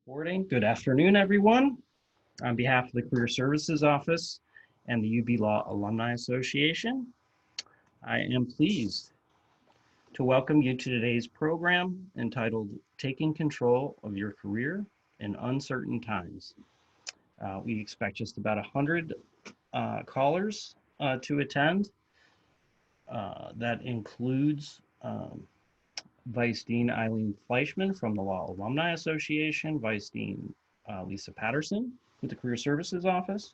Recording. Good afternoon, everyone. On behalf of the Career Services Office and the UB Law Alumni Association, I am pleased to welcome you to today's program entitled Taking Control of Your Career in Uncertain Times. We expect just about 100 callers to attend. That includes Vice Dean Eileen Fleischman from the Law Alumni Association, Vice Dean Lisa Patterson with the Career Services Office,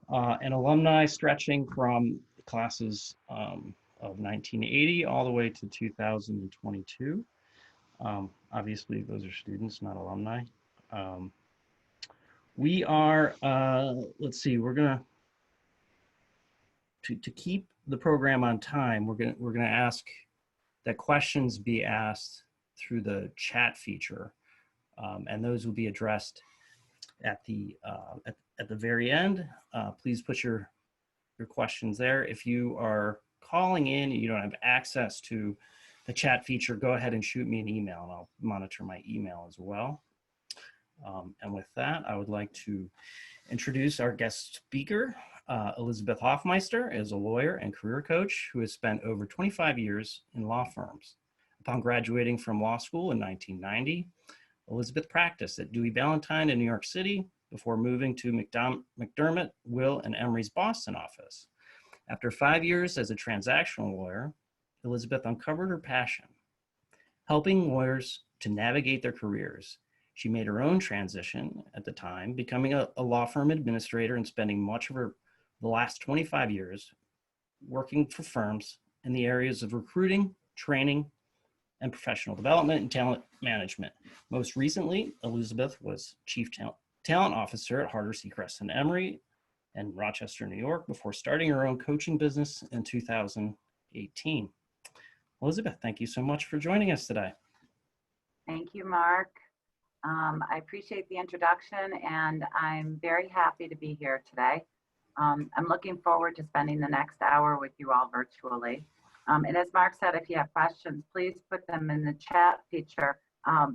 and alumni stretching from classes of 1980 all the way to 2022. Obviously, those are students, not alumni. We are, let's see, we're gonna, to keep the program on time, we're gonna ask that questions be asked through the chat feature, and those will be addressed at the very end. Please put your questions there. If you are calling in and you don't have access to the chat feature, go ahead and shoot me an email, and I'll monitor my email as well. And with that, I would like to introduce our guest speaker. Elizabeth Hoffmeister is a lawyer and career coach who has spent over 25 years in law firms. Upon graduating from law school in 1990, Elizabeth practiced at Dewey Ballantine in New York City before moving to McDermott, Will, and Emery's Boston office. After 5 years as a transactional lawyer, Elizabeth uncovered her passion, helping lawyers to navigate their careers. She made her own transition at the time, becoming a law firm administrator and spending much of the last 25 years working for firms in the areas of recruiting, training, and professional development and talent management. Most recently, Elizabeth was Chief Talent Officer at Harder, Sechrest & Emery in Rochester, New York, before starting her own coaching business in 2018. Elizabeth, thank you so much for joining us today. Thank you, Mark. I appreciate the introduction, and I'm very happy to be here today. I'm looking forward to spending the next hour with you all virtually. And as Mark said, if you have questions, please put them in the chat feature.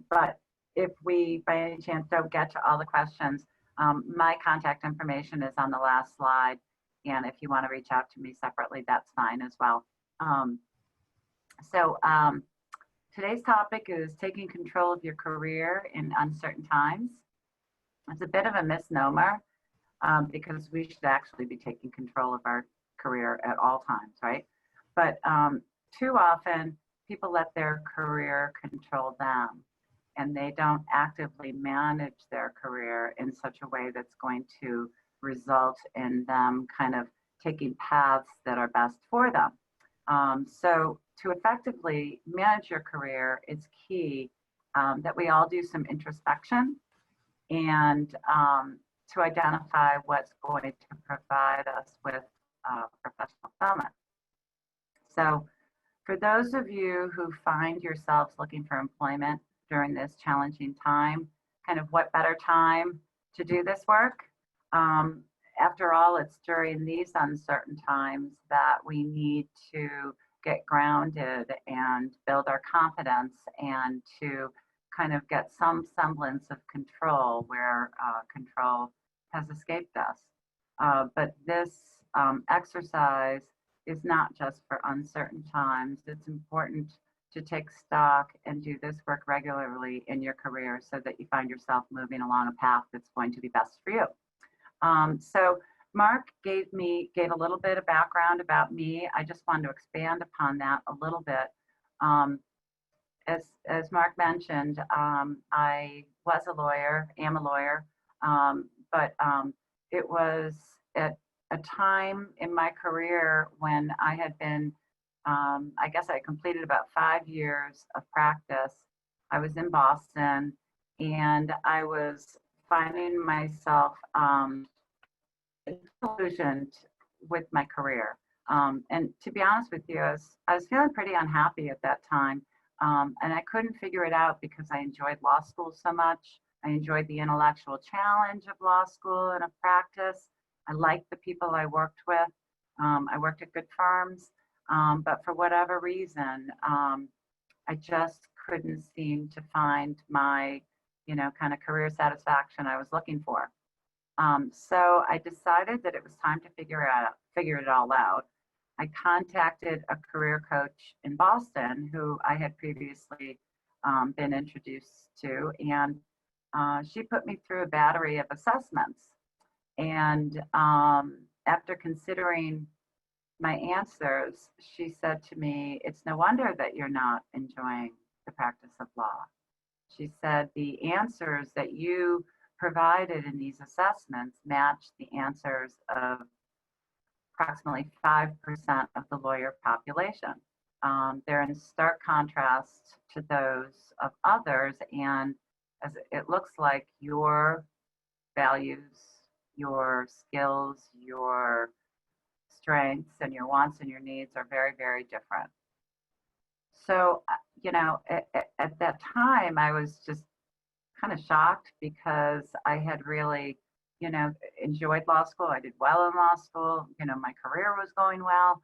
But if we, by any chance, don't get to all the questions, my contact information is on the last slide. And if you want to reach out to me separately, that's fine as well. Today's topic is taking control of your career in uncertain times. It's a bit of a misnomer because we should actually be taking control of our career at all times, right? But too often people let their career control them, and they don't actively manage their career in such a way that's going to result in them kind of taking paths that are best for them. So to effectively manage your career, it's key that we all do some introspection and to identify what's going to provide us with professional fulfillment. So for those of you who find yourselves looking for employment during this challenging time, kind of what better time to do this work? After all, it's during these uncertain times that we need to get grounded and build our confidence and to kind of get some semblance of control where control has escaped us. But this exercise is not just for uncertain times. It's important to take stock and do this work regularly in your career so that you find yourself moving along a path that's going to be best for you. So Mark gave a little bit of background about me. I just wanted to expand upon that a little bit. As Mark mentioned, I was a lawyer, am a lawyer, but it was at a time in my career when I had been, I guess I completed about 5 years of practice. I was in Boston, and I was finding myself disillusioned with my career. And to be honest with you, I was feeling pretty unhappy at that time. And I couldn't figure it out because I enjoyed law school so much. I enjoyed the intellectual challenge of law school and of practice. I liked the people I worked with. I worked at good firms, but for whatever reason, I just couldn't seem to find my kind of career satisfaction I was looking for. So I decided that it was time to figure it all out. I contacted a career coach in Boston who I had previously been introduced to, and she put me through a battery of assessments. And after considering my answers, she said to me, "It's no wonder that you're not enjoying the practice of law." She said, "The answers that you provided in these assessments match the answers of approximately 5% of the lawyer population. They're in stark contrast to those of others, and as it looks like your values, your skills, your strengths, and your wants and your needs are very, very different." So, at that time, I was just kind of shocked because I had really, enjoyed law school. I did well in law school. My career was going well.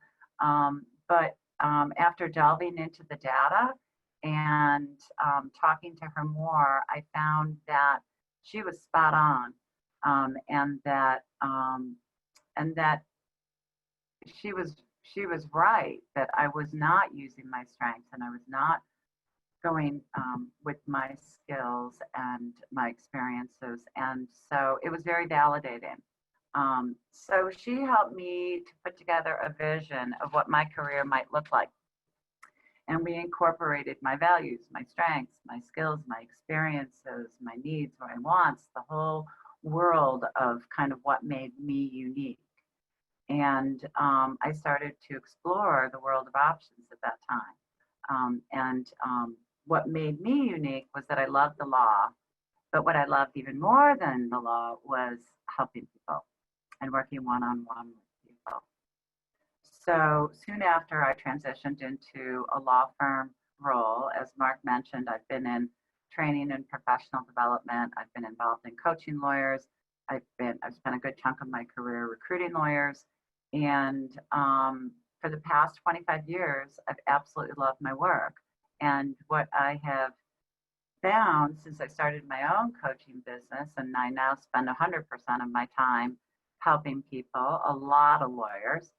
But after delving into the data and talking to her more, I found that she was spot on, and that she was right that I was not using my strengths and I was not going with my skills and my experiences. And so it was very validating. So she helped me to put together a vision of what my career might look like. And we incorporated my values, my strengths, my skills, my experiences, my needs, my wants, the whole world of kind of what made me unique. And I started to explore the world of options at that time. What made me unique was that I loved the law, but what I loved even more than the law was helping people and working one-on-one with people. So soon after I transitioned into a law firm role, as Mark mentioned, I've been in training and professional development. I've been involved in coaching lawyers. I've spent a good chunk of my career recruiting lawyers. And for the past 25 years, I've absolutely loved my work. And what I have found since I started my own coaching business, and I now spend 100% of my time helping people, a lot of lawyers,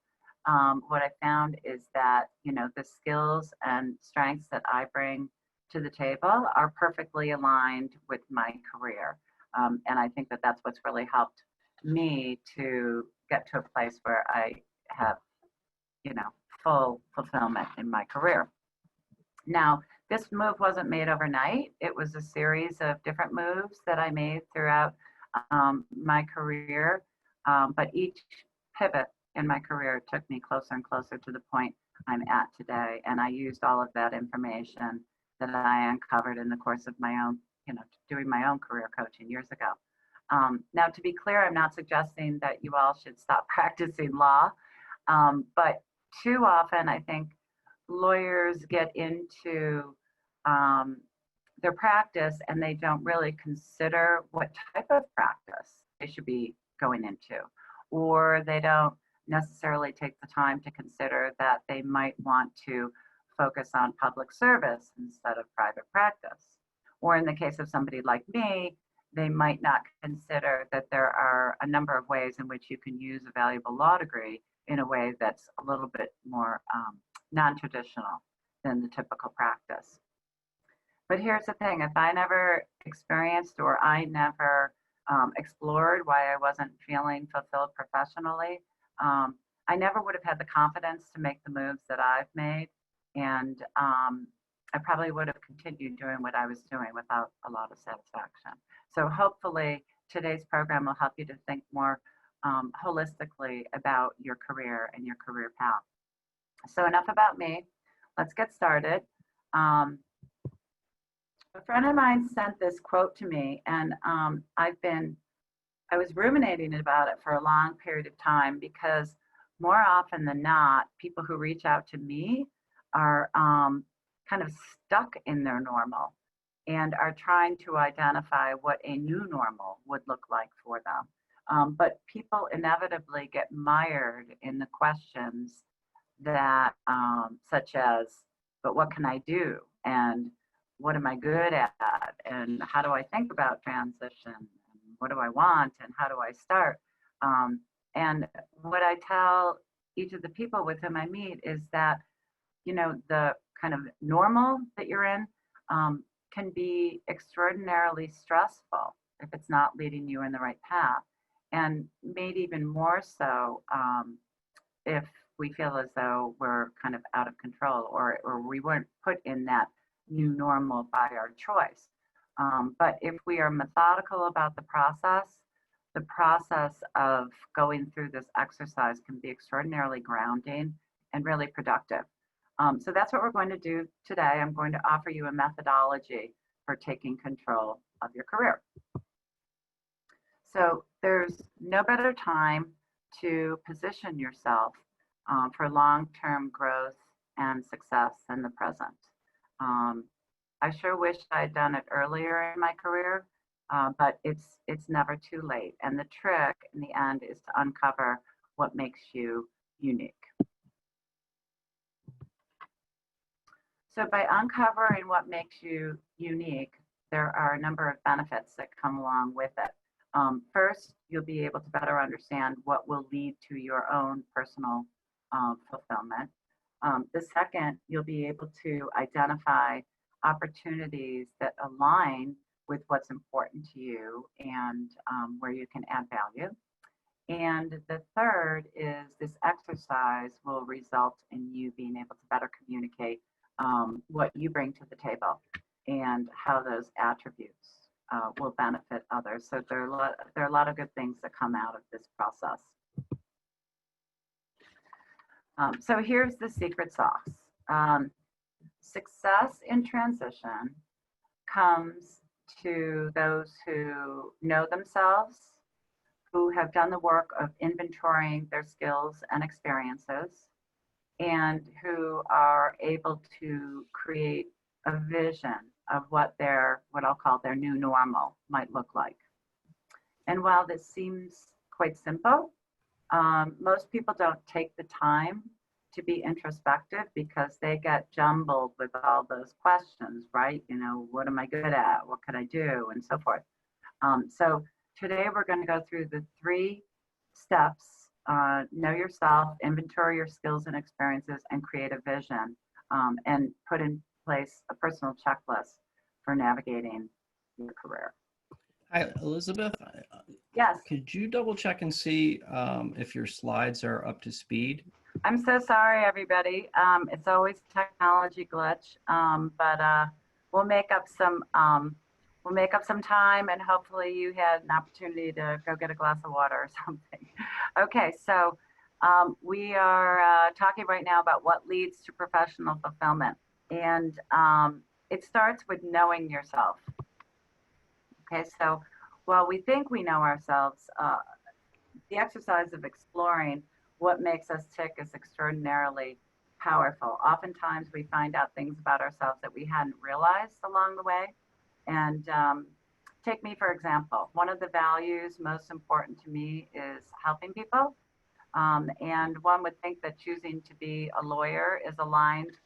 what I found is that, the skills and strengths that I bring to the table are perfectly aligned with my career. And I think that that's what's really helped me to get to a place where I have, full fulfillment in my career. Now, this move wasn't made overnight. It was a series of different moves that I made throughout my career. But each pivot in my career took me closer and closer to the point I'm at today. And I used all of that information that I uncovered in the course of my own, doing my own career coaching years ago. Now, to be clear, I'm not suggesting that you all should stop practicing law, but too often I think lawyers get into their practice and they don't really consider what type of practice they should be going into, or they don't necessarily take the time to consider that they might want to focus on public service instead of private practice. Or in the case of somebody like me, they might not consider that there are a number of ways in which you can use a valuable law degree in a way that's a little bit more non-traditional than the typical practice. But here's the thing, if I never experienced or I never explored why I wasn't feeling fulfilled professionally, I never would have had the confidence to make the moves that I've made. And I probably would have continued doing what I was doing without a lot of satisfaction. So hopefully today's program will help you to think more holistically about your career and your career path. So enough about me. Let's get started. A friend of mine sent this quote to me, and I was ruminating about it for a long period of time, because more often than not, people who reach out to me are kind of stuck in their normal and are trying to identify what a new normal would look like for them. But people inevitably get mired in the questions that, such as, but what can I do? And what am I good at, and how do I think about transition, and what do I want, and how do I start. And what I tell each of the people with whom I meet is that, the kind of normal that you're in can be extraordinarily stressful if it's not leading you in the right path. And made even more so if we feel as though we're kind of out of control, or we weren't put in that new normal by our choice. But if we are methodical about the process of going through this exercise can be extraordinarily grounding and really productive. So that's what we're going to do today. I'm going to offer you a methodology for taking control of your career. So there's no better time to position yourself for long-term growth and success than the present. I sure wish I'd done it earlier in my career, but it's never too late. And the trick in the end is to uncover what makes you unique. So by uncovering what makes you unique, there are a number of benefits that come along with it. First, you'll be able to better understand what will lead to your own personal fulfillment. The second, you'll be able to identify opportunities that align with what's important to you and where you can add value. And the third is this exercise will result in you being able to better communicate what you bring to the table and how those attributes will benefit others. So there are a lot of good things that come out of this process. So here's the secret sauce. Success in transition comes to those who know themselves, who have done the work of inventorying their skills and experiences, and who are able to create a vision of what I'll call their new normal might look like. And while this seems quite simple, most people don't take the time to be introspective because they get jumbled with all those questions, right? What am I good at? What could I do? And so forth. So today we're going to go through the 3 steps: know yourself, inventory your skills and experiences, and create a vision, and put in place a personal checklist for navigating your career. Hi, Elizabeth. Yes. Could you double check and see if your slides are up to speed? I'm so sorry, everybody. It's always a technology glitch, but we'll make up some time, and hopefully you had an opportunity to go get a glass of water or something. Okay, so we are talking right now about what leads to professional fulfillment, and it starts with knowing yourself. Okay, so while we think we know ourselves, the exercise of exploring what makes us tick is extraordinarily powerful. Oftentimes we find out things about ourselves that we hadn't realized along the way. And take me, for example. One of the values most important to me is helping people. And one would think that choosing to be a lawyer is aligned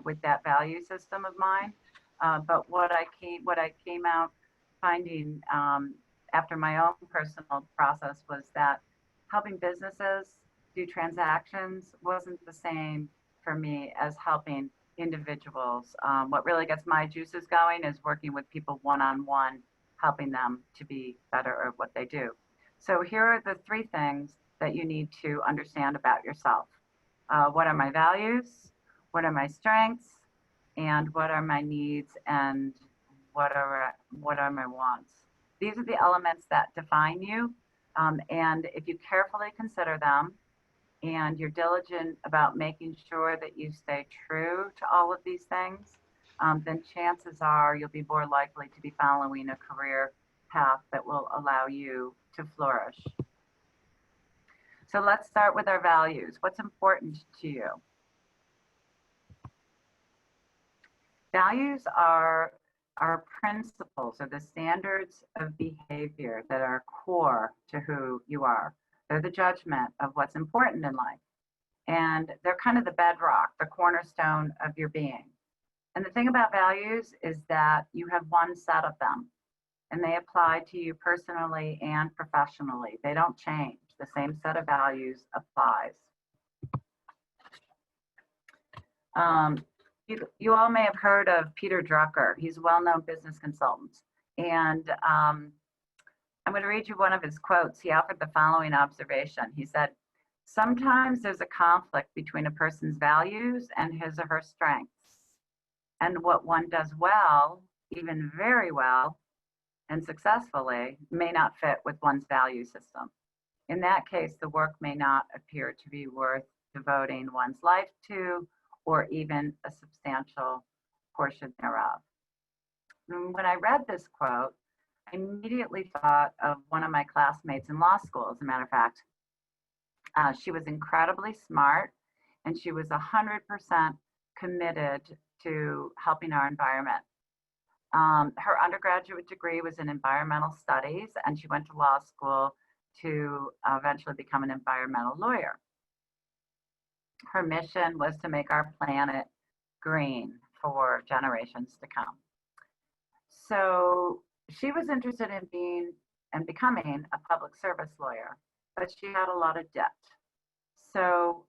with that value system of mine. But what I came out finding after my own personal process was that helping businesses do transactions wasn't the same for me as helping individuals. What really gets my juices going is working with people one-on-one, helping them to be better at what they do. So here are the 3 things that you need to understand about yourself. What are my values? What are my strengths? And what are my needs? And what are my wants? These are the elements that define you. And if you carefully consider them, and you're diligent about making sure that you stay true to all of these things, then chances are you'll be more likely to be following a career path that will allow you to flourish. So let's start with our values. What's important to you? Values are our principles, or the standards of behavior that are core to who you are. They're the judgment of what's important in life. And they're kind of the bedrock, the cornerstone of your being. And the thing about values is that you have one set of them, and they apply to you personally and professionally. They don't change. The same set of values applies. You all may have heard of Peter Drucker. He's a well-known business consultant. And I'm going to read you one of his quotes. He offered the following observation. He said, "Sometimes there's a conflict between a person's values and his or her strengths. And what one does well, even very well, and successfully, may not fit with one's value system. In that case, the work may not appear to be worth devoting one's life to, or even a substantial portion thereof." And when I read this quote, I immediately thought of one of my classmates in law school, as a matter of fact. She was incredibly smart, and she was 100% committed to helping our environment. Her undergraduate degree was in environmental studies, and she went to law school to eventually become an environmental lawyer. Her mission was to make our planet green for generations to come. So she was interested in being and becoming a public service lawyer, but she had a lot of debt. So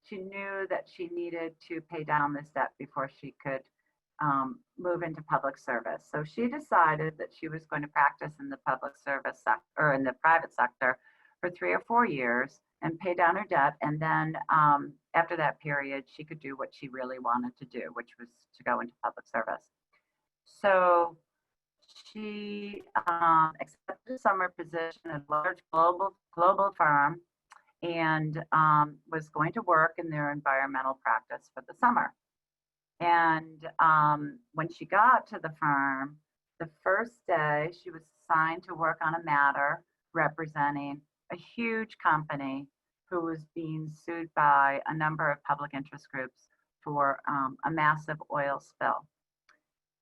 she knew that she needed to pay down this debt before she could move into public service. So she decided that she was going to practice in the public service sector, or in the private sector, for 3 or 4 years and pay down her debt. And then after that period, she could do what she really wanted to do, which was to go into public service. So she accepted a summer position at a large global firm, and was going to work in their environmental practice for the summer. And when she got to the firm, the first day she was assigned to work on a matter representing a huge company who was being sued by a number of public interest groups for a massive oil spill.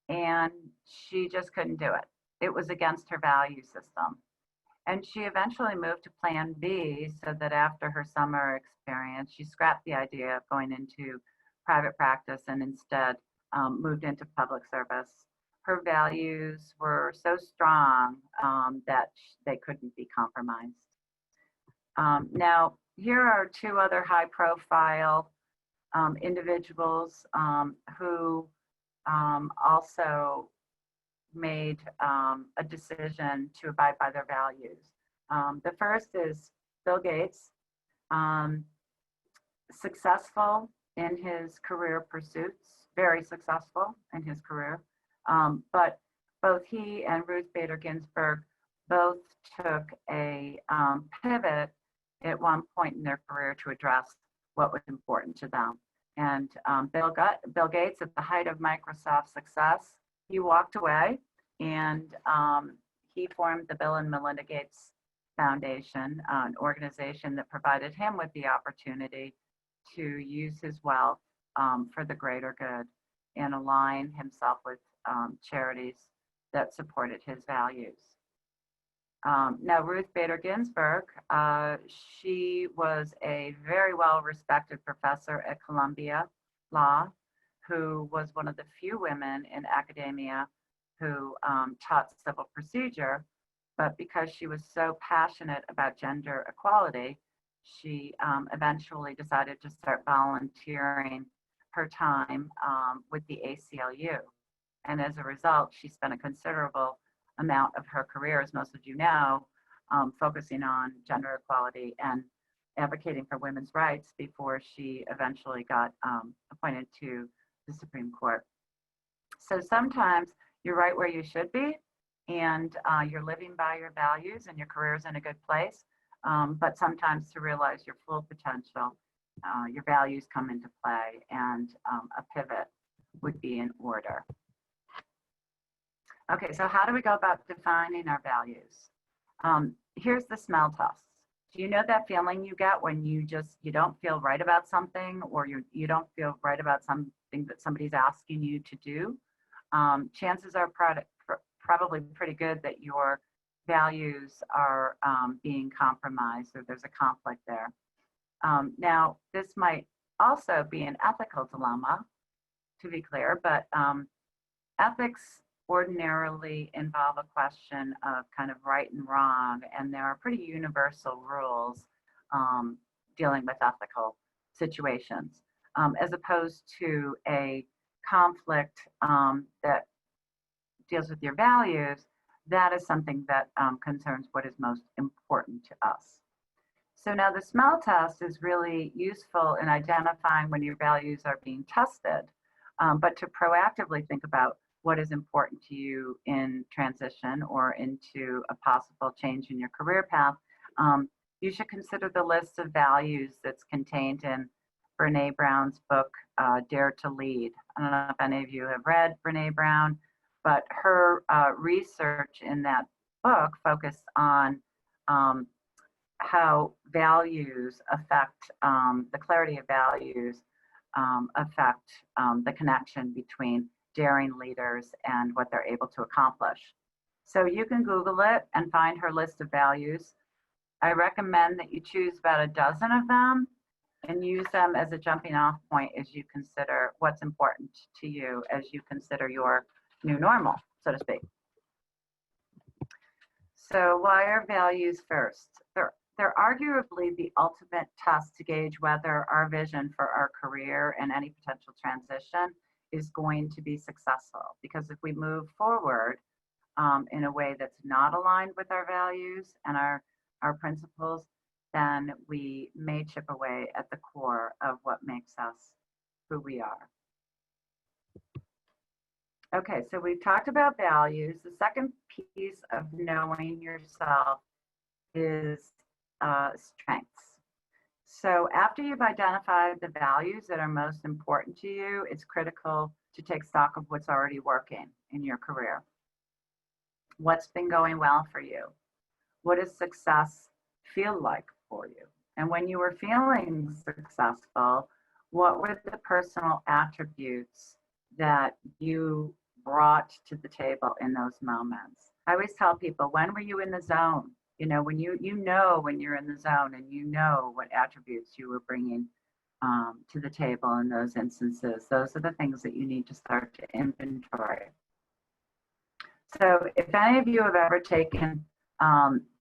And she just couldn't do it. It was against her value system. And she eventually moved to Plan B, so that after her summer experience, she scrapped the idea of going into private practice and instead moved into public service. Her values were so strong that they couldn't be compromised. Now, here are 2 other high-profile individuals who also made a decision to abide by their values. The first is Bill Gates, successful in his career pursuits, very successful in his career, but both he and Ruth Bader Ginsburg both took a pivot at one point in their career to address what was important to them. And Bill Gates, at the height of Microsoft's success, he walked away, and he formed the Bill and Melinda Gates Foundation, an organization that provided him with the opportunity to use his wealth for the greater good and align himself with charities that supported his values. Now, Ruth Bader Ginsburg, she was a very well-respected professor at Columbia Law, who was one of the few women in academia who taught civil procedure. But because she was so passionate about gender equality, she eventually decided to start volunteering her time with the ACLU. And as a result, she spent a considerable amount of her career, as most of you know, focusing on gender equality and advocating for women's rights before she eventually got appointed to the Supreme Court. So sometimes you're right where you should be, and you're living by your values and your career is in a good place. But sometimes to realize your full potential, your values come into play, and a pivot would be in order. Okay, so how do we go about defining our values? Here's the smell test. Do you know that feeling you get when you don't feel right about something, or you don't feel right about something that somebody's asking you to do? Chances are probably pretty good that your values are being compromised, or there's a conflict there. Now, this might also be an ethical dilemma, to be clear, but ethics ordinarily involve a question of kind of right and wrong, and there are pretty universal rules dealing with ethical situations, as opposed to a conflict that deals with your values. That is something that concerns what is most important to us. So now the smell test is really useful in identifying when your values are being tested, but to proactively think about what is important to you in transition or into a possible change in your career path, you should consider the list of values that's contained in Brene Brown's book, Dare to Lead. I don't know if any of you have read Brene Brown, but her research in that book focused on how values affect, the clarity of values affect the connection between daring leaders and what they're able to accomplish. So you can Google it and find her list of values. I recommend that you choose about a dozen of them and use them as a jumping off point as you consider what's important to you as you consider your new normal, so to speak. So why are values first? They're arguably the ultimate test to gauge whether our vision for our career and any potential transition is going to be successful. Because if we move forward in a way that's not aligned with our values and our principles, then we may chip away at the core of what makes us who we are. Okay, so we've talked about values. The second piece of knowing yourself is strengths. So after you've identified the values that are most important to you, it's critical to take stock of what's already working in your career. What's been going well for you? What does success feel like for you? And when you were feeling successful, what were the personal attributes that you brought to the table in those moments? I always tell people, when were you in the zone? You know, when when you're in the zone and you know what attributes you were bringing to the table in those instances. Those are the things that you need to start to inventory. So if any of you have ever taken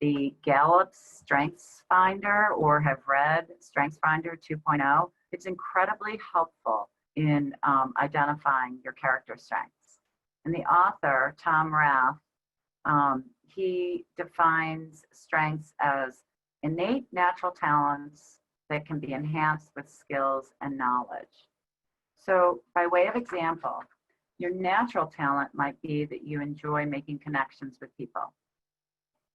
the Gallup Strengths Finder or have read Strengths Finder 2.0, it's incredibly helpful in identifying your character strengths. And the author, Tom Rath, he defines strengths as innate natural talents that can be enhanced with skills and knowledge. So by way of example, your natural talent might be that you enjoy making connections with people.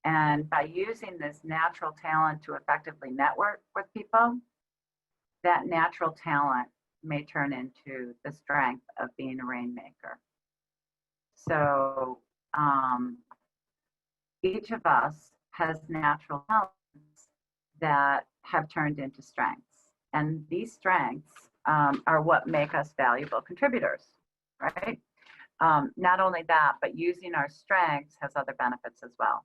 And by using this natural talent to effectively network with people, that natural talent may turn into the strength of being a rainmaker. So each of us has natural talents that have turned into strengths. And these strengths are what make us valuable contributors, right? Not only that, but using our strengths has other benefits as well.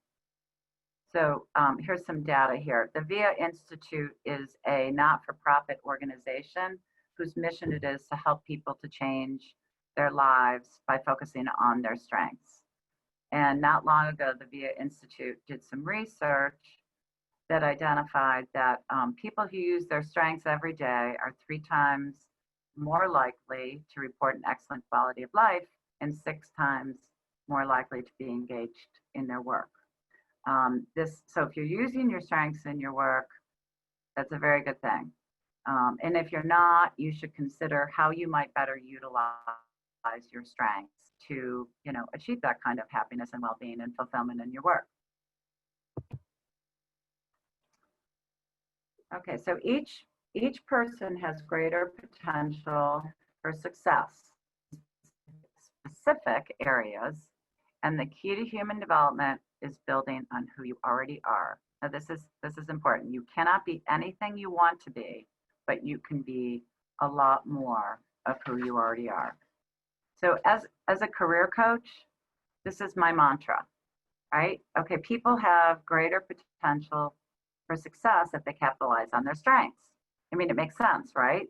So here's some data here. The VIA Institute is a not-for-profit organization whose mission it is to help people to change their lives by focusing on their strengths. And not long ago, the VIA Institute did some research that identified that people who use their strengths every day are 3 times more likely to report an excellent quality of life and 6 times more likely to be engaged in their work. So if you're using your strengths in your work, that's a very good thing. And if you're not, you should consider how you might better utilize your strengths to, achieve that kind of happiness and well-being and fulfillment in your work. Okay, so each person has greater potential for success in specific areas, and the key to human development is building on who you already are. Now this is important. You cannot be anything you want to be, but you can be a lot more of who you already are. So as a career coach, this is my mantra, right? Okay, people have greater potential for success if they capitalize on their strengths. I mean, it makes sense, right?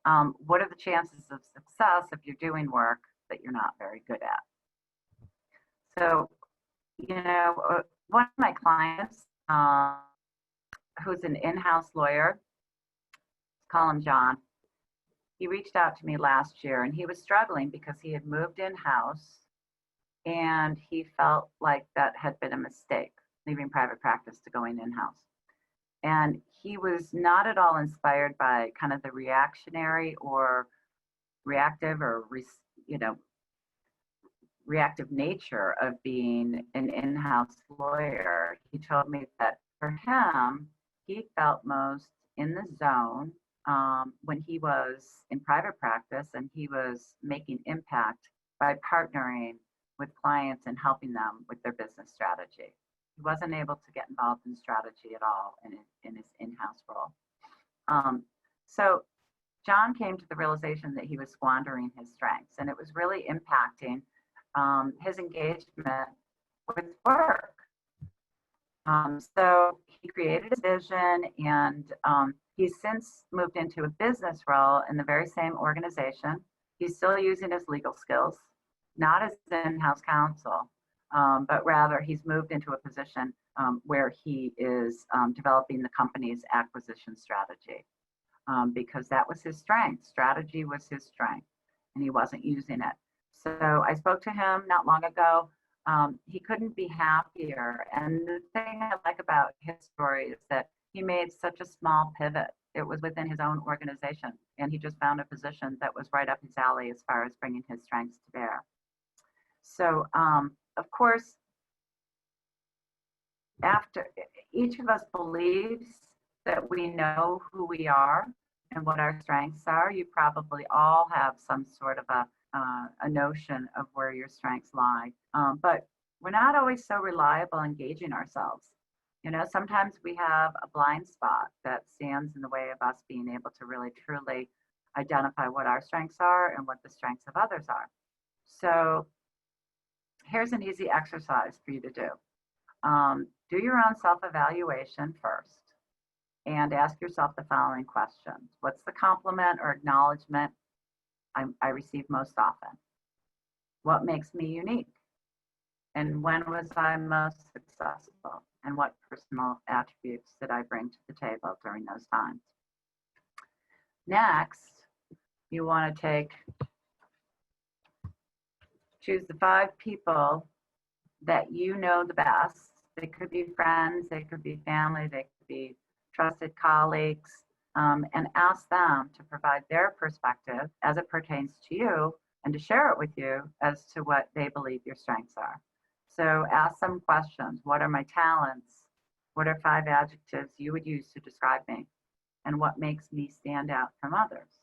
what are the chances of success if you're doing work that you're not very good at? So, one of my clients, who's an in-house lawyer, call him John, he reached out to me last year and he was struggling because he had moved in-house and he felt like that had been a mistake, leaving private practice to going in-house. And he was not at all inspired by kind of the reactionary or reactive or, reactive nature of being an in-house lawyer. He told me that for him, he felt most in the zone when he was in private practice and he was making impact by partnering with clients and helping them with their business strategy. He wasn't able to get involved in strategy at all in his in-house role. So John came to the realization that he was squandering his strengths, and it was really impacting his engagement with work. So he created a vision, and he's since moved into a business role in the very same organization. He's still using his legal skills, not as in-house counsel, but rather he's moved into a position where he is developing the company's acquisition strategy because that was his strength. Strategy was his strength, and he wasn't using it. So I spoke to him not long ago. He couldn't be happier. And the thing I like about his story is that he made such a small pivot. It was within his own organization, and he just found a position that was right up his alley as far as bringing his strengths to bear. So, of course, after each of us believes that we know who we are and what our strengths are, you probably all have some sort of a notion of where your strengths lie. But we're not always so reliable in gauging ourselves. Sometimes we have a blind spot that stands in the way of us being able to really truly identify what our strengths are and what the strengths of others are. So here's an easy exercise for you to do. Do your own self-evaluation first and ask yourself the following questions. What's the compliment or acknowledgement I receive most often? What makes me unique? And when was I most successful? And what personal attributes did I bring to the table during those times? Next, you want to choose the 5 people that you know the best. They could be friends, they could be family, they could be trusted colleagues, and ask them to provide their perspective as it pertains to you and to share it with you as to what they believe your strengths are. So ask some questions. What are my talents? What are 5 adjectives you would use to describe me? And what makes me stand out from others?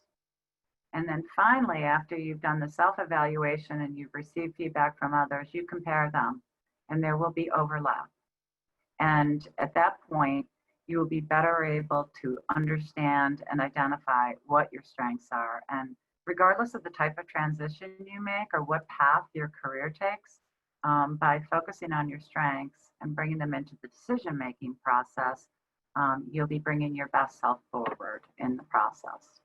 And then finally, after you've done the self-evaluation and you've received feedback from others, you compare them, and there will be overlap. And at that point, you will be better able to understand and identify what your strengths are. And regardless of the type of transition you make or what path your career takes, by focusing on your strengths and bringing them into the decision-making process, you'll be bringing your best self forward in the process.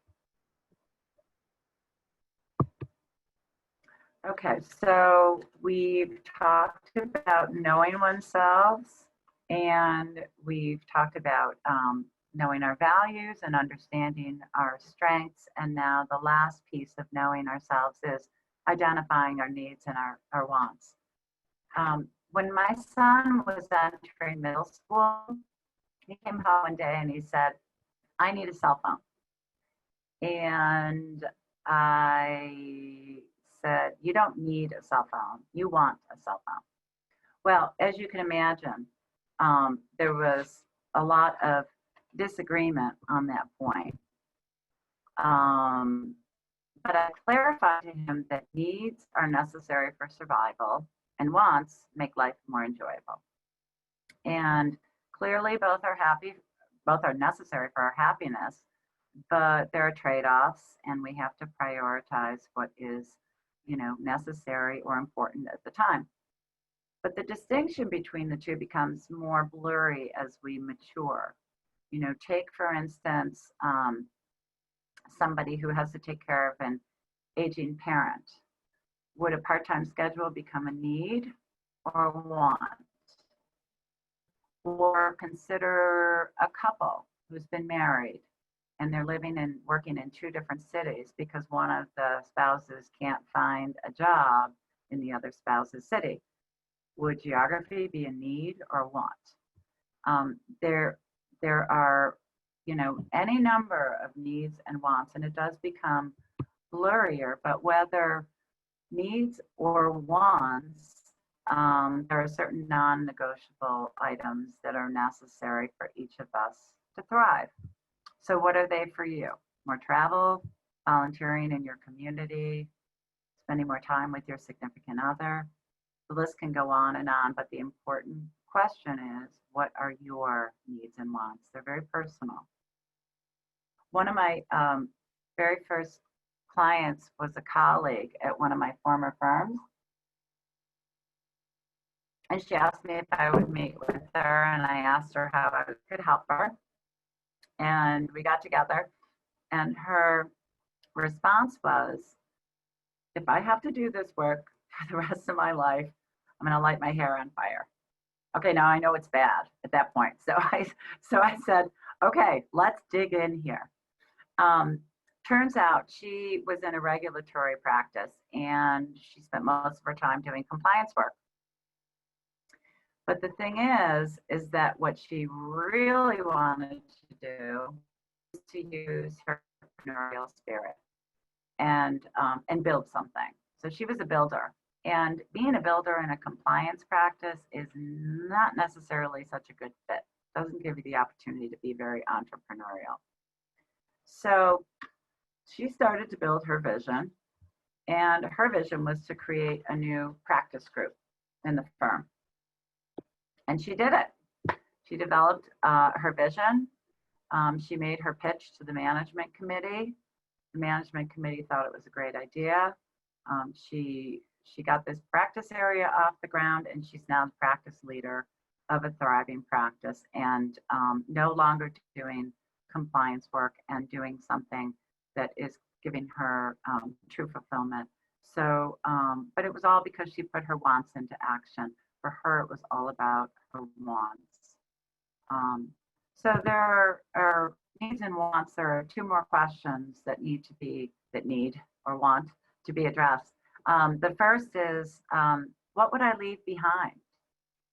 Okay, so we've talked about knowing oneself, and we've talked about knowing our values and understanding our strengths. And now the last piece of knowing ourselves is identifying our needs and our wants. When my son was entering middle school, he came home one day and he said, I need a cell phone. And I said, you don't need a cell phone, you want a cell phone. Well, as you can imagine, there was a lot of disagreement on that point. But I clarified to him that needs are necessary for survival and wants make life more enjoyable. And clearly both are necessary for our happiness, but there are trade-offs, and we have to prioritize what is, necessary or important at the time. But the distinction between the two becomes more blurry as we mature. Take, for instance, somebody who has to take care of an aging parent. Would a part-time schedule become a need or a want? Or consider a couple who's been married and they're living and working in two different cities because one of the spouses can't find a job in the other spouse's city. Would geography be a need or want? There are, any number of needs and wants, and it does become blurrier, but whether needs or wants, there are certain non-negotiable items that are necessary for each of us to thrive. So what are they for you? More travel, volunteering in your community, spending more time with your significant other. The list can go on, but the important question is, what are your needs and wants? They're very personal. One of my very first clients was a colleague at one of my former firms. And she asked me if I would meet with her, and I asked her how I could help her. And we got together, and her response was, if I have to do this work for the rest of my life, I'm going to light my hair on fire. Okay, now I know it's bad at that point. So I said, okay, let's dig in here. Turns out she was in a regulatory practice and she spent most of her time doing compliance work. But the thing is that what she really wanted to do is to use her entrepreneurial spirit and build something. So she was a builder. And being a builder in a compliance practice is not necessarily such a good fit. It doesn't give you the opportunity to be very entrepreneurial. So she started to build her vision, and her vision was to create a new practice group in the firm. And she did it. She developed her vision. She made her pitch to the management committee. The management committee thought it was a great idea. She got this practice area off the ground, and she's now the practice leader of a thriving practice, and no longer doing compliance work and doing something that is giving her true fulfillment. So, but it was all because she put her wants into action. For her, it was all about her wants. So there are needs and wants. There are two more questions that need or want to be addressed. The first is, what would I leave behind?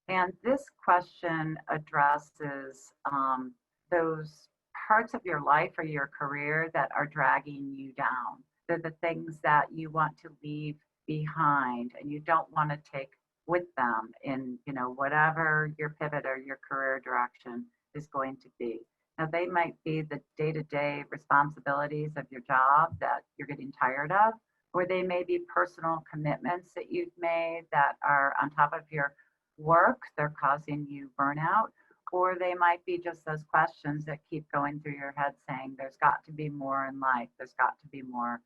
And this question addresses those parts of your life or your career that are dragging you down. They're the things that you want to leave behind and you don't want to take with them in, whatever your pivot or your career direction is going to be. Now, they might be the day-to-day responsibilities of your job that you're getting tired of, or they may be personal commitments that you've made that are on top of your work. They're causing you burnout, or they might be just those questions that keep going through your head saying, there's got to be more in life. There's got to be more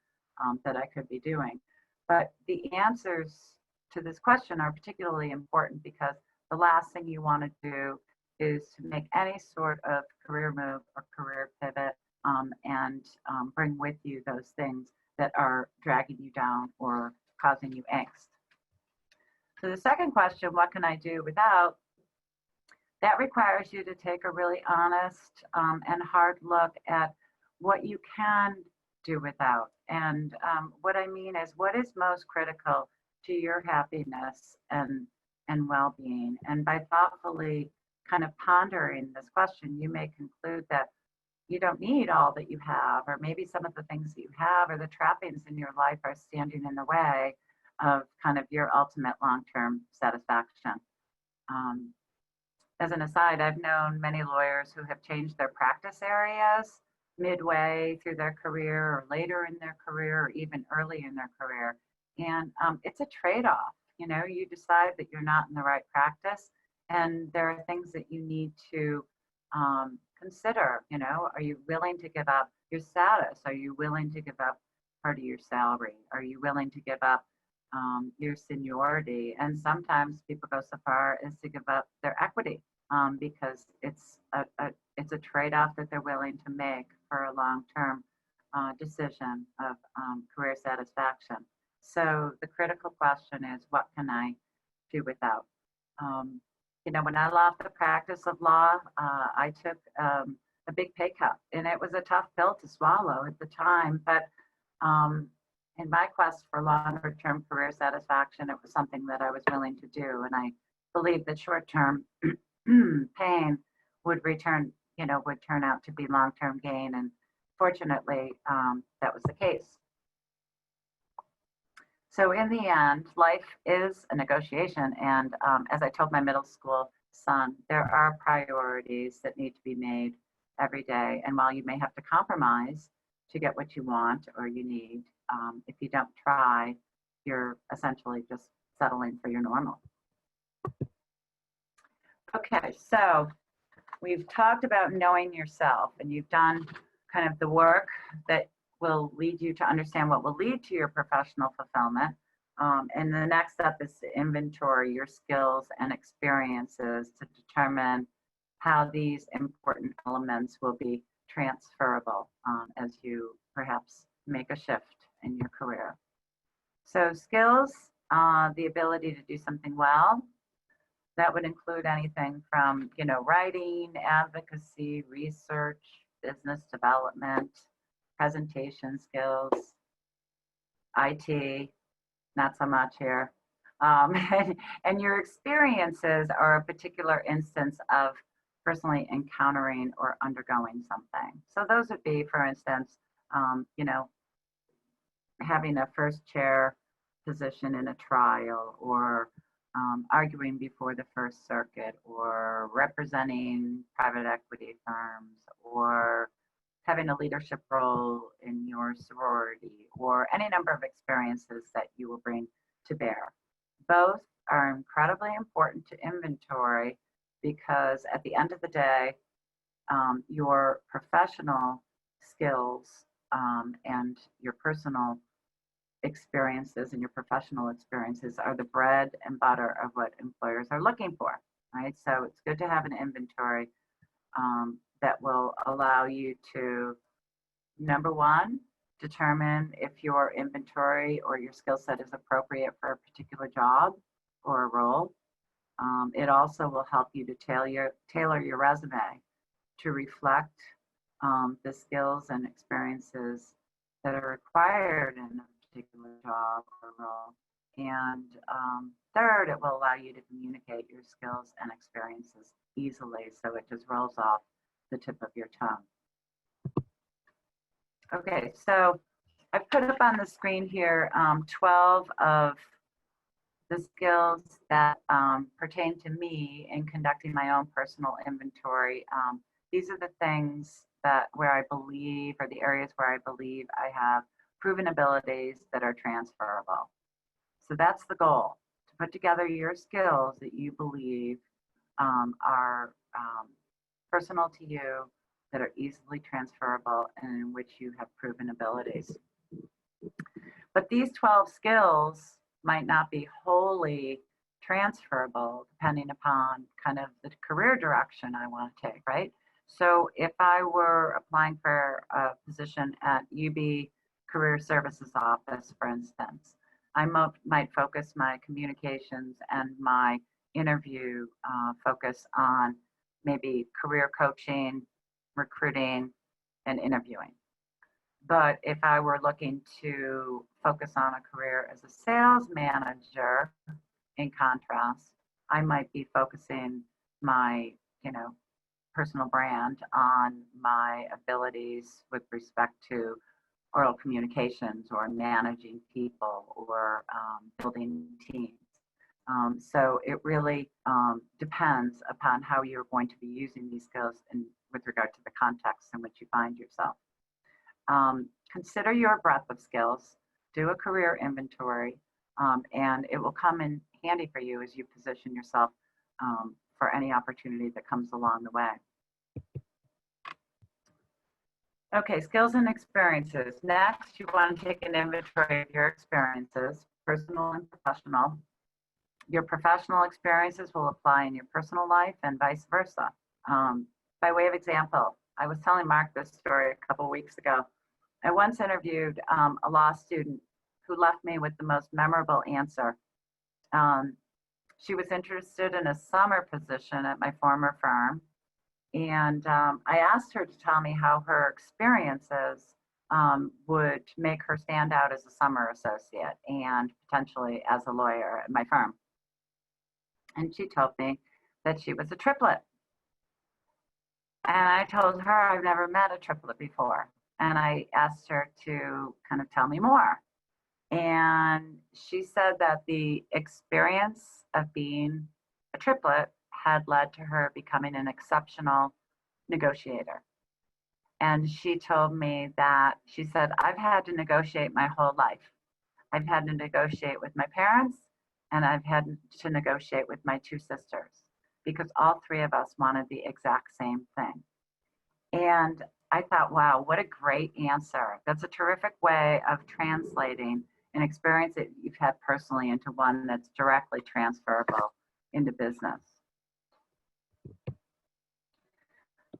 that I could be doing. But the answers to this question are particularly important because the last thing you want to do is to make any sort of career move or career pivot and bring with you those things that are dragging you down or causing you angst. So the second question, what can I do without? That requires you to take a really honest and hard look at what you can do without. And what I mean is, what is most critical to your happiness and well-being? And by thoughtfully kind of pondering this question, you may conclude that you don't need all that you have, or maybe some of the things that you have or the trappings in your life are standing in the way of kind of your ultimate long-term satisfaction. As an aside, I've known many lawyers who have changed their practice areas midway through their career or later in their career or even early in their career. And it's a trade-off. You decide that you're not in the right practice, and there are things that you need to consider. Are you willing to give up your status? Are you willing to give up part of your salary? Are you willing to give up your seniority? And sometimes people go so far as to give up their equity because it's a trade-off that they're willing to make for a long-term decision of career satisfaction. So the critical question is, what can I do without? You know, when I left the practice of law, I took a big pay cut, and it was a tough pill to swallow at the time. But in my quest for longer term career satisfaction, it was something that I was willing to do. And I believe that short term pain would return, you know, would turn out to be long term gain. And fortunately, that was the case. So in the end, life is a negotiation. And as I told my middle school son, there are priorities that need to be made every day. And while you may have to compromise to get what you want or you need, if you don't try, you're essentially just settling for your normal. Okay, so we've talked about knowing yourself, and you've done kind of the work that will lead you to understand what will lead to your professional fulfillment. And the next step is to inventory your skills and experiences to determine how these important elements will be transferable as you perhaps make a shift in your career. So skills, the ability to do something well. That would include anything from, you know, writing, advocacy, research, business development, presentation skills, IT, not so much here. And your experiences are a particular instance of personally encountering or undergoing something. So those would be, for instance, you know, having a first chair position in a trial, or arguing before the First Circuit, or representing private equity firms, or having a leadership role in your sorority, or any number of experiences that you will bring to bear. Both are incredibly important to inventory because at the end of the day, your professional skills and your personal experiences and your professional experiences are the bread and butter of what employers are looking for, right? So it's good to have an inventory that will allow you to, number one, determine if your inventory or your skill set is appropriate for a particular job or a role. It also will help you to tailor your resume to reflect the skills and experiences that are required in a particular job or role. And third, it will allow you to communicate your skills and experiences easily, so it just rolls off the tip of your tongue. Okay, so I've put up on the screen here 12 of the skills that pertain to me in conducting my own personal inventory. These are the things that where I believe, or the areas where I believe I have proven abilities that are transferable. So that's the goal, to put together your skills that you believe are personal to you, that are easily transferable, and in which you have proven abilities. But these 12 skills might not be wholly transferable depending upon kind of the career direction I want to take, right? So if I were applying for a position at UB Career Services Office, for instance, I might focus my communications and my interview focus on maybe career coaching, recruiting, and interviewing. But if I were looking to focus on a career as a sales manager, in contrast, I might be focusing my, you know, personal brand on my abilities with respect to oral communications or managing people or building teams. So it really depends upon how you're going to be using these skills with regard to the context in which you find yourself. Consider your breadth of skills, do a career inventory, and it will come in handy for you as you position yourself for any opportunity that comes along the way. Okay, skills and experiences. Next, you want to take an inventory of your experiences, personal and professional. Your professional experiences will apply in your personal life and vice versa. By way of example, I was telling Mark this story a couple weeks ago. I once interviewed a law student who left me with the most memorable answer. She was interested in a summer position at my former firm. And I asked her to tell me how her experiences would make her stand out as a summer associate and potentially as a lawyer at my firm. And she told me that she was a triplet. And I told her I've never met a triplet before. And I asked her to kind of tell me more. And she said that the experience of being a triplet had led to her becoming an exceptional negotiator. And she told me that, she said, I've had to negotiate my whole life. I've had to negotiate with my parents, and I've had to negotiate with my two sisters because all three of us wanted the exact same thing. And I thought, wow, what a great answer. That's a terrific way of translating an experience that you've had personally into one that's directly transferable into business.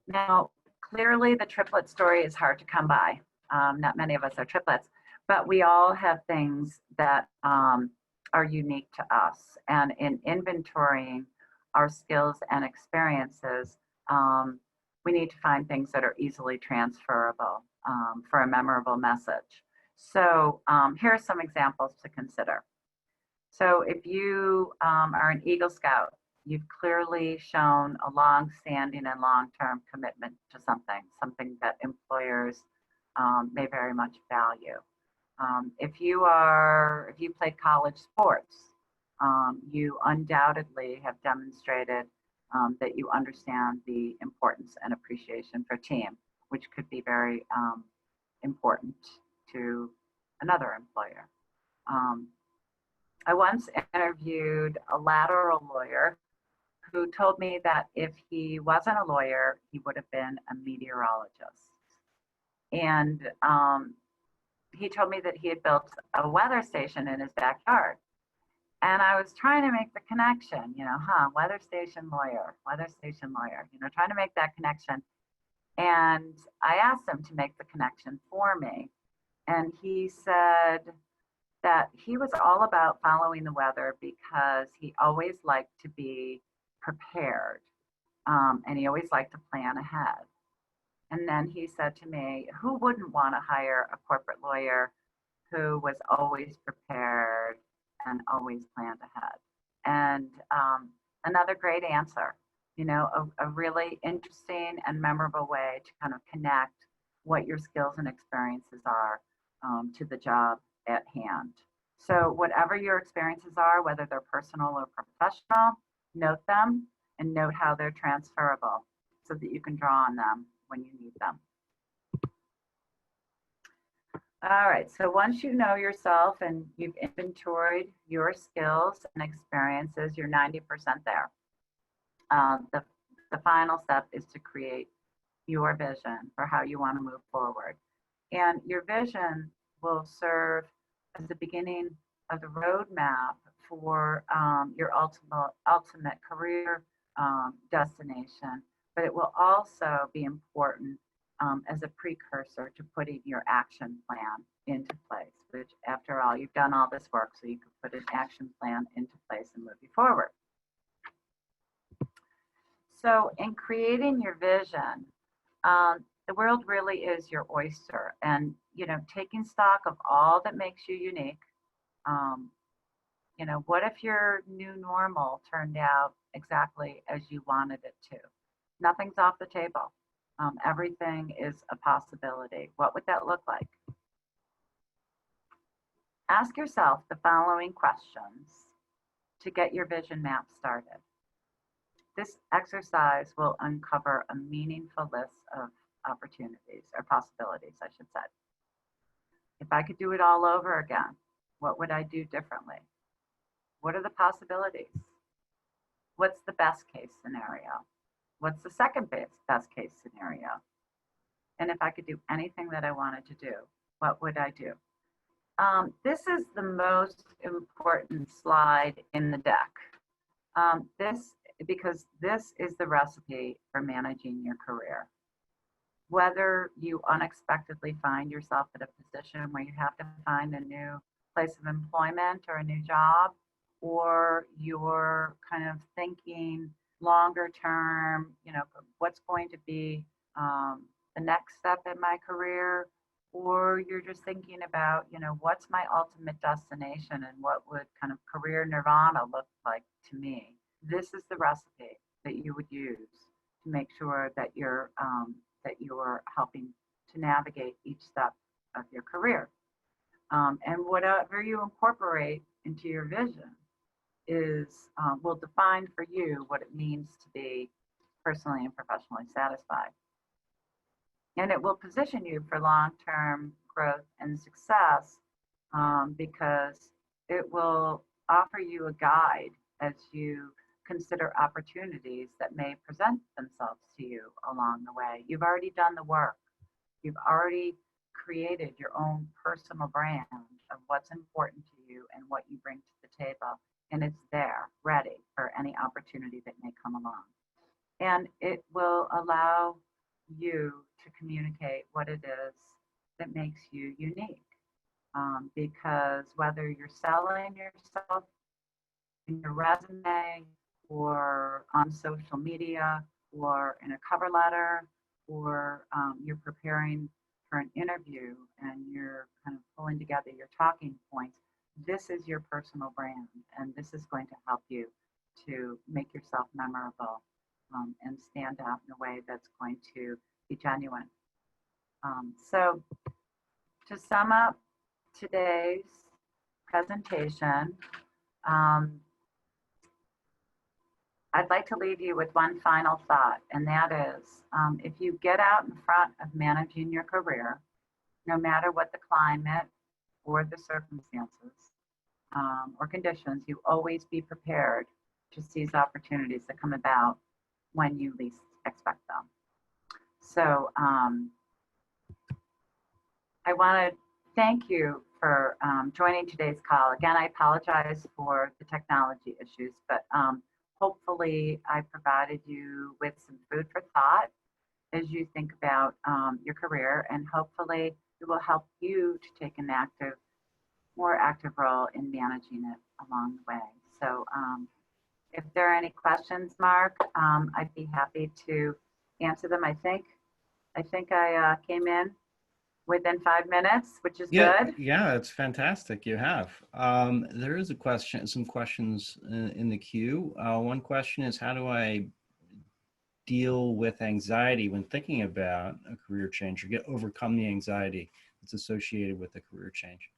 Now, clearly the triplet story is hard to come by. Not many of us are triplets, but we all have things that are unique to us. And in inventorying our skills and experiences, we need to find things that are easily transferable for a memorable message. So here are some examples to consider. So if you are an Eagle Scout, you've clearly shown a long-standing and long-term commitment to something that employers may very much value. If you played college sports, you undoubtedly have demonstrated that you understand the importance and appreciation for team, which could be very important to another employer. I once interviewed a lateral lawyer who told me that if he wasn't a lawyer, he would have been a meteorologist. And he told me that he had built a weather station in his backyard. And I was trying to make the connection, weather station lawyer, trying to make that connection. And I asked him to make the connection for me. And he said that he was all about following the weather because he always liked to be prepared. And he always liked to plan ahead. And then he said to me, who wouldn't want to hire a corporate lawyer who was always prepared and always planned ahead? And another great answer, a really interesting and memorable way to kind of connect what your skills and experiences are to the job at hand. So whatever your experiences are, whether they're personal or professional, note them and note how they're transferable so that you can draw on them when you need them. All right, so once you know yourself and you've inventoried your skills and experiences, you're 90% there. The final step is to create your vision for how you want to move forward. And your vision will serve as the beginning of the roadmap for your ultimate career destination, but it will also be important as a precursor to putting your action plan into place, which after all, you've done all this work, so you can put an action plan into place and move you forward. So in creating your vision, the world really is your oyster, and taking stock of all that makes you unique. What if your new normal turned out exactly as you wanted it to? Nothing's off the table. Everything is a possibility. What would that look like? Ask yourself the following questions to get your vision map started. This exercise will uncover a meaningful list of opportunities or possibilities, I should say. If I could do it all over again, what would I do differently? What are the possibilities? What's the best case scenario? What's the second best case scenario? And if I could do anything that I wanted to do, what would I do? This is the most important slide in the deck. Because this is the recipe for managing your career. whether you unexpectedly find yourself at a position where you have to find a new place of employment or a new job, or you're kind of thinking longer term, what's going to be the next step in my career, or you're just thinking about, what's my ultimate destination and what would kind of career nirvana look like to me. This is the recipe that you would use to make sure that you're helping to navigate each step of your career. And whatever you incorporate into your vision will define for you what it means to be personally and professionally satisfied. And it will position you for long-term growth and success, because it will offer you a guide as you consider opportunities that may present themselves to you along the way. You've already done the work. You've already created your own personal brand of what's important to you and what you bring to the table. And it's there, ready for any opportunity that may come along. And it will allow you to communicate what it is that makes you unique. Because whether you're selling yourself in your resume or on social media or in a cover letter, or you're preparing for an interview and you're kind of pulling together your talking points, this is your personal brand, and this is going to help you to make yourself memorable and stand out in a way that's going to be genuine. So to sum up today's presentation, I'd like to leave you with one final thought, and that is, if you get out in front of managing your career, no matter what the climate or the circumstances or conditions, you always be prepared to seize opportunities that come about when you least expect them. So I want to thank you for joining today's call. Again, I apologize for the technology issues, but hopefully I provided you with some food for thought as you think about your career, and hopefully it will help you to take an more active role in managing it along the way. So if there are any questions, Mark, I'd be happy to answer them. I think I came in within 5 minutes, which is good. Yeah, it's fantastic. You have. There is some questions in the queue. One question is, how do I deal with anxiety when thinking about a career change, or overcome the anxiety that's associated with a career change?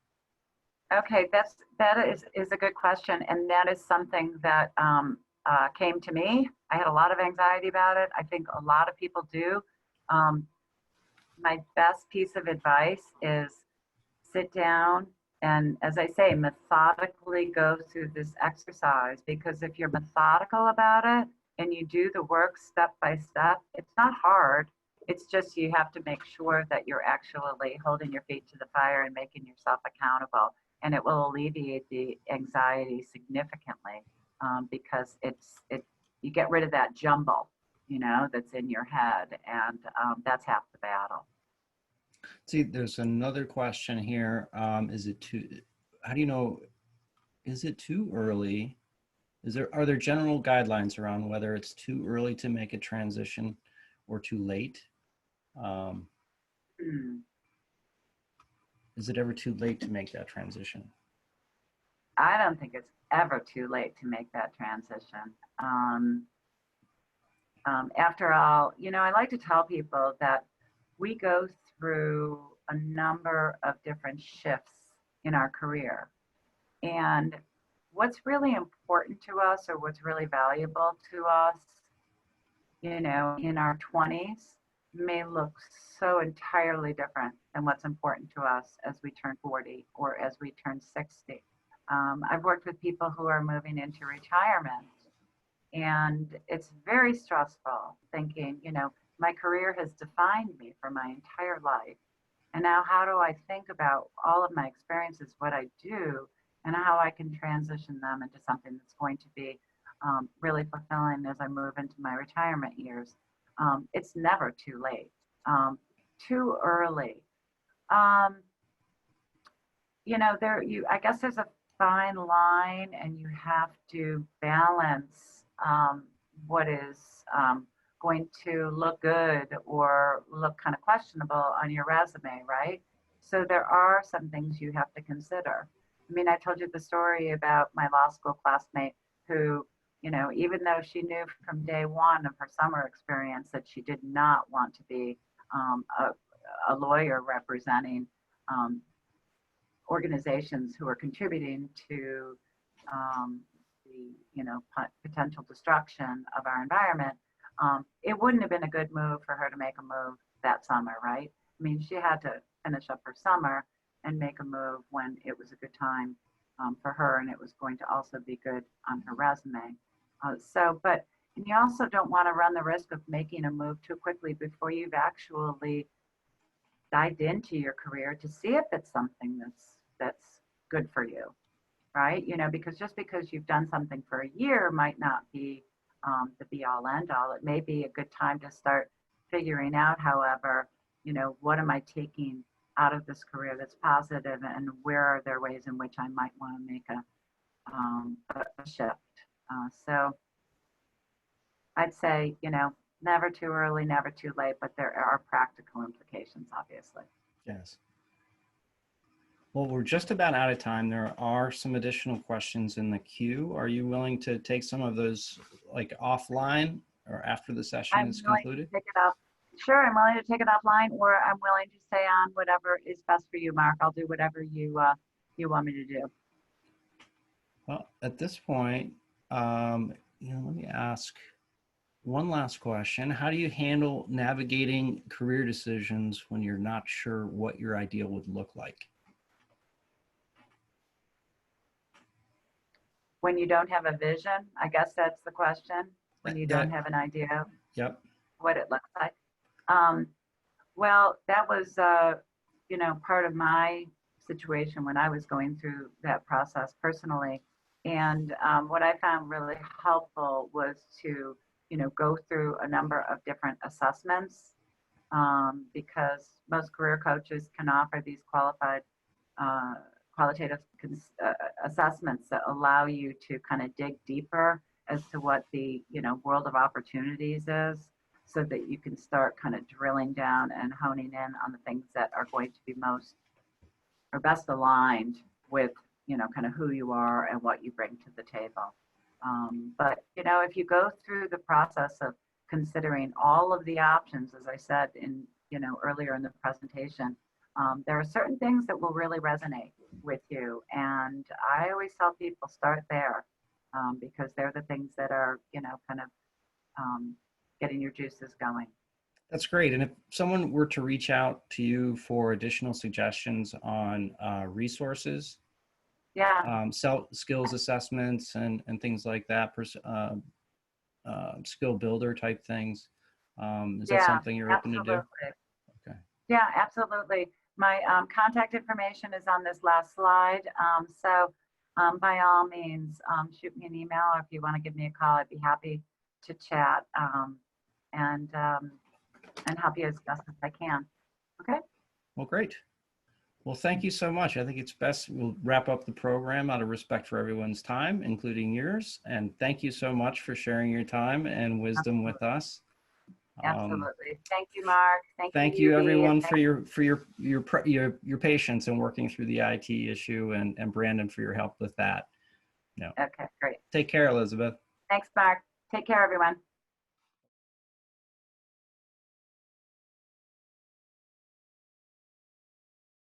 Okay, that is a good question, and that is something that came to me. I had a lot of anxiety about it. I think a lot of people do. My best piece of advice is sit down and, as I say, methodically go through this exercise, because if you're methodical about it and you do the work step by step, it's not hard. It's just you have to make sure that you're actually holding your feet to the fire and making yourself accountable. And it will alleviate the anxiety significantly, because you get rid of that jumble, that's in your head, and that's half the battle. See, there's another question here. How do you know, is it too early? Are there general guidelines around whether it's too early to make a transition or too late? Is it ever too late to make that transition? I don't think it's ever too late to make that transition. After all, I like to tell people that we go through a number of different shifts in our career. And what's really important to us, or what's really valuable to us, in our 20s may look so entirely different than what's important to us as we turn 40 or as we turn 60. I've worked with people who are moving into retirement, and it's very stressful thinking, my career has defined me for my entire life. And now how do I think about all of my experiences, what I do, and how I can transition them into something that's going to be really fulfilling as I move into my retirement years. It's never too late. too early. Um, I guess there's a fine line, and you have to balance what is going to look good or look kind of questionable on your resume, right? So there are some things you have to consider. I mean, I told you the story about my law school classmate who, even though she knew from day one of her summer experience that she did not want to be a lawyer representing um, organizations who are contributing to the potential destruction of our environment, it wouldn't have been a good move for her to make a move that summer, right? I mean, she had to finish up her summer and make a move when it was a good time for her, and it was going to also be good on her resume. And you also don't want to run the risk of making a move too quickly before you've actually dived into your career to see if it's something that's good for you, right? Because just because you've done something for a year might not be the be all end all. It may be a good time to start figuring out, however, what am I taking out of this career that's positive, and where are there ways in which I might want to make a shift. So I'd say, never too early, never too late, but there are practical implications, obviously. Yes. Well, we're just about out of time. There are some additional questions in the queue. Are you willing to take some of those like offline or after the session is concluded? Take it off. Sure, I'm willing to take it offline, or I'm willing to stay on whatever is best for you, Mark. I'll do whatever you want me to do. Well, at this point, let me ask one last question. How do you handle navigating career decisions when you're not sure what your ideal would look like? When you don't have a vision, I guess that's the question. When you don't have an idea Yep. what it looks like. Well, that was, part of my situation when I was going through that process personally. And what I found really helpful was to, go through a number of different assessments, because most career coaches can offer these qualitative assessments that allow you to kind of dig deeper as to what the, world of opportunities is, so that you can start kind of drilling down and honing in on the things that are going to be most or best aligned with, kind of who you are and what you bring to the table. But, if you go through the process of considering all of the options, as I said in, earlier in the presentation, there are certain things that will really resonate with you. And I always tell people start there, because they're the things that are, kind of getting your juices going. That's great. And if someone were to reach out to you for additional suggestions on resources, skills assessments and things like that, skill builder type things, is that something you're open to do? Okay. Yeah, absolutely. My contact information is on this last slide. So by all means, shoot me an email, or if you want to give me a call, I'd be happy to chat and help you as best as I can. Okay. Well, great. Well, thank you so much. I think it's best we'll wrap up the program out of respect for everyone's time, including yours. And thank you so much for sharing your time and wisdom with us. Absolutely. Thank you, Mark. Thank you everyone for your patience in working through the IT issue, and Brandon for your help with that. Okay, great. Take care, Elizabeth. Thanks, Mark. Take care, everyone.